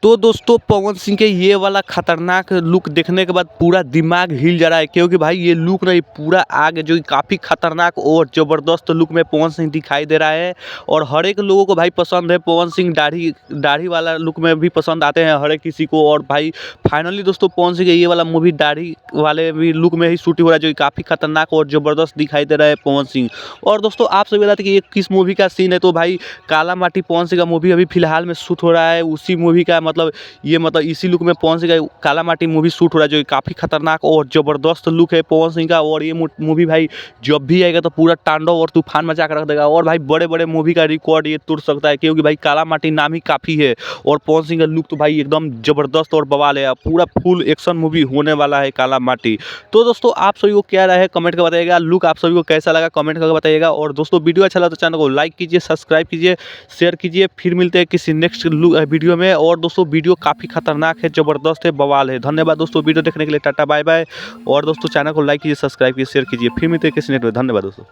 तो दोस्तों पवन सिंह के ये वाला खतरनाक लुक देखने के बाद पूरा दिमाग हिल जा रहा है, क्योंकि भाई ये लुक नहीं पूरा आगे जो काफ़ी खतरनाक और ज़बरदस्त लुक में पवन सिंह दिखाई दे रहा है। और हर एक लोगों को भाई पसंद है पवन सिंह, दाढ़ी दाढ़ी वाला लुक में भी पसंद आते हैं हर एक किसी को। और भाई फाइनली दोस्तों पवन सिंह के ये वाला मूवी दाढ़ी वाले भी लुक में ही शूटिंग हो रहा है, जो काफ़ी खतरनाक और ज़बरदस्त दिखाई दे रहा है पवन सिंह। और दोस्तों आप सभी बताते कि ये किस मूवी का सीन है, तो भाई काला माटी पवन सिंह का मूवी अभी फिलहाल में शूट हो रहा है, उसी मूवी का मतलब इसी लुक में पवन सिंह का काला माटी मूवी शूट हो रहा है, जो काफ़ी खतरनाक और ज़बरदस्त लुक है पवन सिंह का। और ये मूवी भाई जब भी आएगा तो पूरा तांडव और तूफान मचा कर रख देगा, और भाई बड़े बड़े मूवी का रिकॉर्ड ये तोड़ सकता है, क्योंकि भाई काला माटी नाम ही काफ़ी है। और पवन सिंह का लुक तो भाई एकदम ज़बरदस्त और बवाल है, पूरा फुल एक्शन मूवी होने वाला है काला माटी। तो दोस्तों आप सभी को क्या राय है कमेंट कर बताइएगा, लुक आप सभी को कैसा लगा कमेंट करके बताइएगा। और दोस्तों वीडियो अच्छा लगा तो चैनल को लाइक कीजिए, सब्सक्राइब कीजिए, शेयर कीजिए। फिर मिलते हैं किसी नेक्स्ट वीडियो में। और दोस्तों वीडियो काफ़ी खतरनाक है, ज़बरदस्त है, बवाल है। धन्यवाद दोस्तों वीडियो देखने के लिए, टाटा बाय बाय। और दोस्तों चैनल को लाइक कीजिए, सब्सक्राइब कीजिए, शेयर कीजिए। फिर मिलते हैं किसी नेक्स्ट वीडियो में। धन्यवाद दोस्तों।